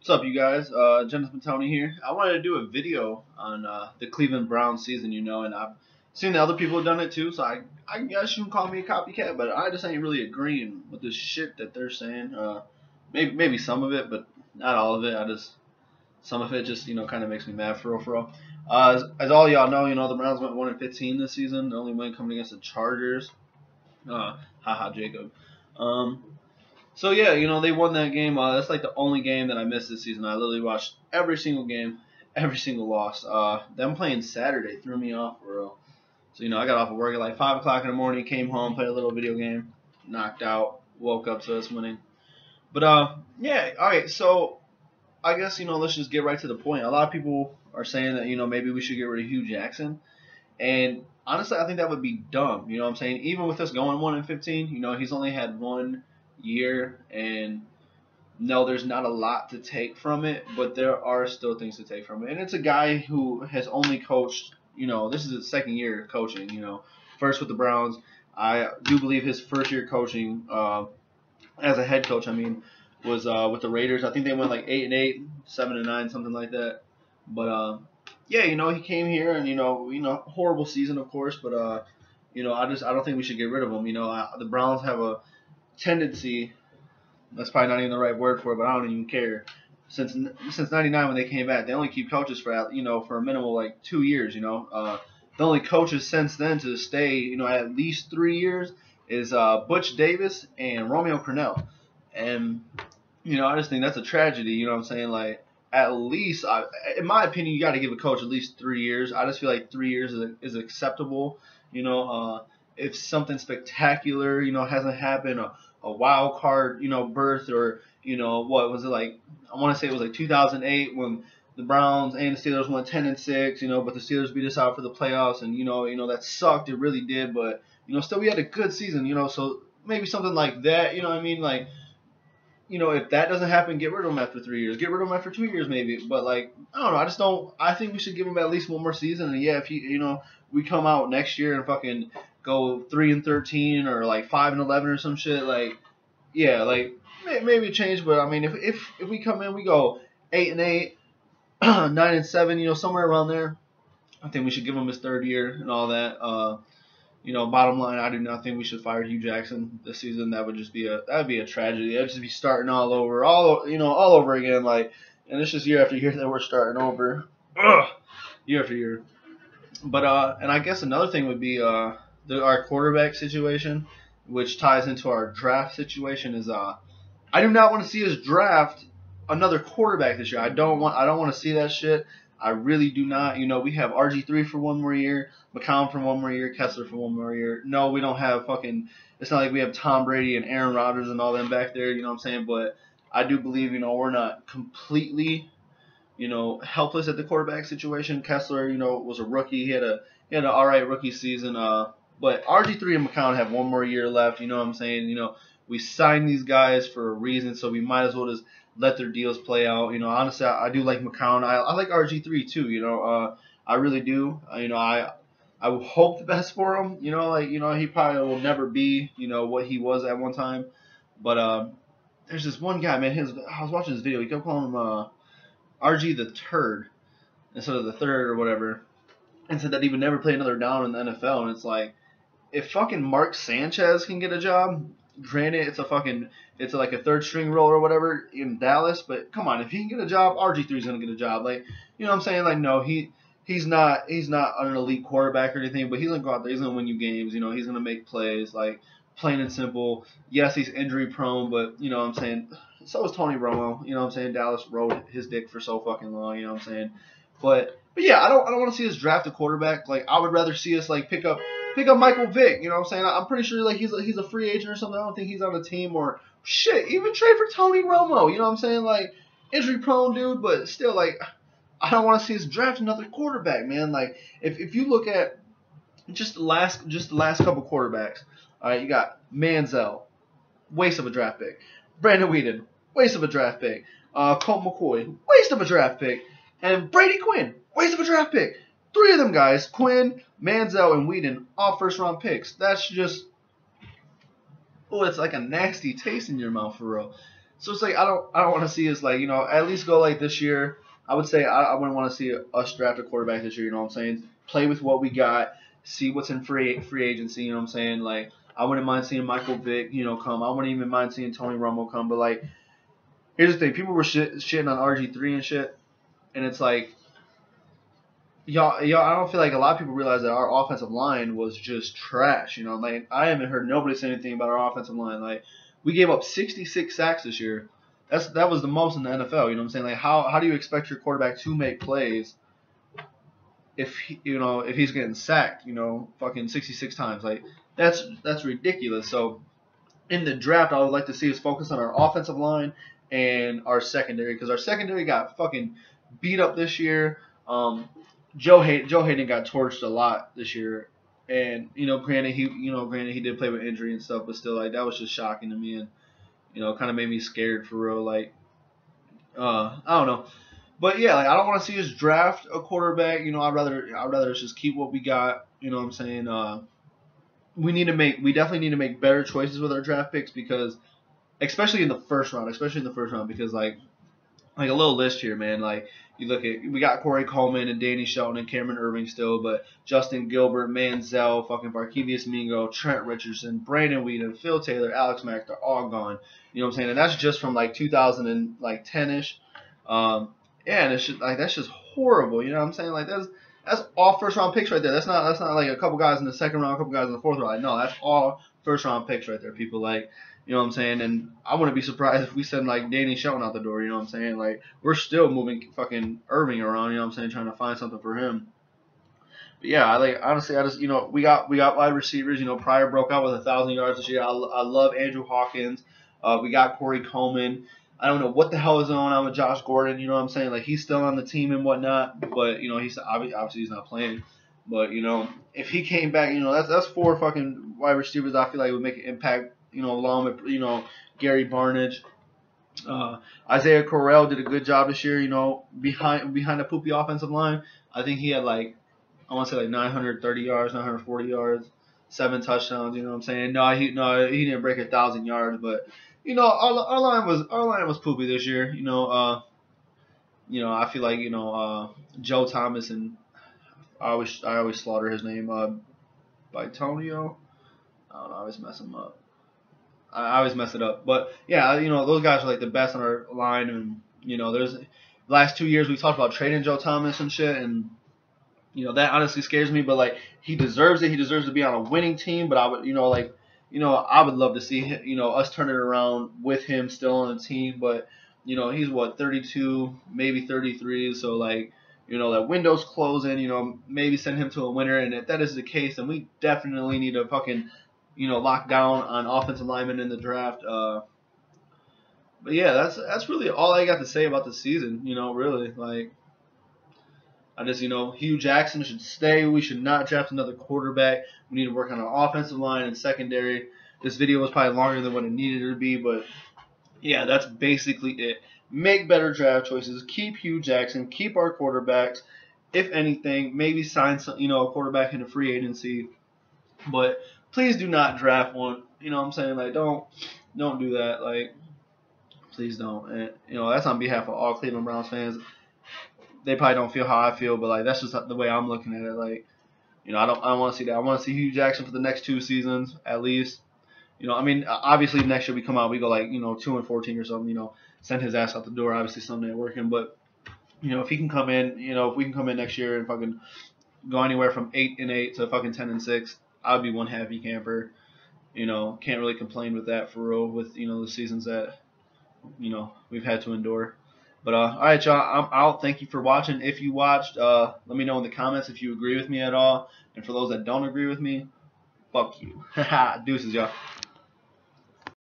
What's up, you guys? Gentleman Tony here. I wanted to do a video on the Cleveland Browns season, and I've seen that other people have done it too, so I guess you can call me a copycat, but I just ain't really agreeing with the shit that they're saying. Maybe some of it, but not all of it. Some of it just, kind of makes me mad for real, for real. As all y'all know, the Browns went 1-15 this season. The only win coming against the Chargers. Haha, Jacob. So yeah, they won that game. That's like the only game that I missed this season. I literally watched every single game, every single loss. Them playing Saturday threw me off for real. So I got off of work at like 5 o'clock in the morning, came home, played a little video game, knocked out, woke up to us winning. But yeah, all right. So I guess let's just get right to the point. A lot of people are saying that maybe we should get rid of Hugh Jackson, and honestly, I think that would be dumb. You know what I'm saying? Even with us going 1-15, he's only had 1 year, and no, there's not a lot to take from it, but there are still things to take from it. And it's a guy who has only coached, this is his second year coaching, first with the Browns. I do believe his first year coaching as a head coach, was with the Raiders. I think they went like 8-8, 7-9, something like that. But yeah, he came here and horrible season, of course, but I don't think we should get rid of him. The Browns have a tendency, that's probably not even the right word for it, but I don't even care. Since '99 when they came back, they only keep coaches for for a minimal like 2 years. The only coaches since then to stay at least 3 years is Butch Davis and Romeo Crennel, and I just think that's a tragedy. You know what I'm saying? Like, at least, in my opinion, you got to give a coach at least 3 years. I just feel like 3 years is acceptable. If something spectacular, hasn't happened, a wild card, berth, or what was it like? I want to say it was like 2008 when the Browns and the Steelers went 10-6, but the Steelers beat us out for the playoffs, and that sucked. It really did, but still we had a good season, so maybe something like that. You know what I mean? Like, if that doesn't happen, get rid of him after 3 years. Get rid of him after 2 years, maybe. But like, I don't know. I think we should give him at least one more season. And yeah, if we come out next year and fucking go 3-13 or like 5-11 or some shit, like, yeah, like maybe change. But I mean, if we come in, we go 8-8, 9-7, somewhere around there. I think we should give him his third year and all that. Bottom line, I do not think we should fire Hugh Jackson this season. That would be a tragedy. That would just be starting all over again. Like, and it's just year after year that we're starting over, year after year. But and I guess another thing would be our quarterback situation, which ties into our draft situation. Is I do not want to see us draft another quarterback this year. I don't want to see that shit. I really do not. We have RG3 for 1 more year, McCown for 1 more year, Kessler for 1 more year. No, we don't have fucking. It's not like we have Tom Brady and Aaron Rodgers and all them back there. You know what I'm saying? But I do believe we're not completely helpless at the quarterback situation. Kessler was a rookie. He had an all right rookie season. But RG3 and McCown have 1 more year left. You know what I'm saying? We signed these guys for a reason, so we might as well just let their deals play out. Honestly, I do like McCown. I like RG3 too. I really do. I hope the best for him. He probably will never be what he was at one time. But there's this one guy, man. I was watching this video. He kept calling him RG the Turd instead of the third or whatever, and said that he would never play another down in the NFL. And it's like, if fucking Mark Sanchez can get a job, granted it's like a third string role or whatever in Dallas, but come on, if he can get a job, RG3's gonna get a job. Like, what I'm saying? Like, no, he's not an elite quarterback or anything, but he's gonna go out there, he's gonna win you games. He's gonna make plays, like, plain and simple. Yes, he's injury prone, but what I'm saying, so is Tony Romo. What I'm saying? Dallas rode his dick for so fucking long. What I'm saying? But yeah, I don't want to see us draft a quarterback. Like, I would rather see us like pick up Michael Vick. What I'm saying? I'm pretty sure like he's a free agent or something. I don't think he's on the team, or shit, even trade for Tony Romo. What I'm saying? Like, injury prone dude, but still, like, I don't want to see us draft another quarterback, man. Like, if you look at just the last couple quarterbacks, all right, you got Manziel, waste of a draft pick. Brandon Weeden, waste of a draft pick. Colt McCoy, waste of a draft pick. And Brady Quinn, waste of a draft pick. 3 of them guys, Quinn, Manziel, and Weeden, all first-round picks. That's just, it's like a nasty taste in your mouth for real. So it's like I don't want to see us like at least go like this year. I would say I wouldn't want to see us draft a quarterback this year. You know what I'm saying? Play with what we got, see what's in free agency. You know what I'm saying? Like I wouldn't mind seeing Michael Vick come. I wouldn't even mind seeing Tony Romo come. But like here's the thing: people were shitting on RG3 and shit, and it's like y'all. I don't feel like a lot of people realize that our offensive line was just trash. Like I haven't heard nobody say anything about our offensive line. Like we gave up 66 sacks this year. That was the most in the NFL. You know what I'm saying? Like how do you expect your quarterback to make plays if if he's getting sacked? Fucking 66 times. Like that's ridiculous. So in the draft, I would like to see us focus on our offensive line and our secondary because our secondary got fucking beat up this year. Joe Hayden got torched a lot this year, and granted he did play with injury and stuff, but still like that was just shocking to me and kind of made me scared for real. Like I don't know, but yeah, like I don't want to see us draft a quarterback. I'd rather just keep what we got. You know what I'm saying? We definitely need to make better choices with our draft picks because especially in the first round because like a little list here, man. Like you look at we got Corey Coleman and Danny Shelton and Cameron Irving still, but Justin Gilbert, Manziel, fucking Barkevious Mingo, Trent Richardson, Brandon Whedon, Phil Taylor, Alex Mack, they're all gone. You know what I'm saying? And that's just from like 2010ish. Yeah, and it's just like that's just horrible. You know what I'm saying? Like that's all first round picks right there. That's not like a couple guys in the second round, a couple guys in the fourth round. Like, no, that's all first round picks right there. People like. You know what I'm saying? And I wouldn't be surprised if we send like Danny Shelton out the door. You know what I'm saying? Like we're still moving fucking Irving around. You know what I'm saying? Trying to find something for him. But yeah, honestly, I just we got wide receivers. Pryor broke out with 1,000 yards this year. I love Andrew Hawkins. We got Corey Coleman. I don't know what the hell is going on with Josh Gordon. You know what I'm saying? Like he's still on the team and whatnot, but he's obviously he's not playing. But if he came back, that's 4 fucking wide receivers. I feel like would make an impact. Along with Gary Barnidge, Isaiah Correll did a good job this year. Behind the poopy offensive line, I think he had I want to say 930 yards, 940 yards, 7 touchdowns. You know what I'm saying? No, he didn't break 1,000 yards, but our line was poopy this year. I feel like Joe Thomas and I always slaughter his name. Bitonio. I don't know. I always mess him up. I always mess it up. But yeah, those guys are like the best on our line, and there's the last 2 years we talked about trading Joe Thomas and shit, and that honestly scares me. But like he deserves it. He deserves to be on a winning team. But I would I would love to see us turn it around with him still on the team. But he's 32, maybe 33. So like that window's closing. Maybe send him to a winner. And if that is the case, then we definitely need to fucking lock down on offensive linemen in the draft. But yeah, that's really all I got to say about the season. Really, like I just Hugh Jackson should stay. We should not draft another quarterback. We need to work on our offensive line and secondary. This video was probably longer than what it needed to be, but yeah, that's basically it. Make better draft choices. Keep Hugh Jackson. Keep our quarterbacks. If anything, maybe sign some, a quarterback into free agency. But please do not draft one. You know what I'm saying? Like, don't do that. Like, please don't. And, that's on behalf of all Cleveland Browns fans. They probably don't feel how I feel, but, like, that's just the way I'm looking at it. Like, I don't want to see that. I want to see Hugh Jackson for the next 2 seasons, at least. Obviously next year we come out, we go, 2-14 or something, send his ass out the door. Obviously something ain't working. But, if he can come in, if we can come in next year and fucking go anywhere from 8-8 to fucking 10-6, I'd be one happy camper. Can't really complain with that for real with, the seasons that, we've had to endure. But, all right, y'all, I'm out. Thank you for watching. If you watched, let me know in the comments if you agree with me at all. And for those that don't agree with me, fuck you. Deuces, y'all.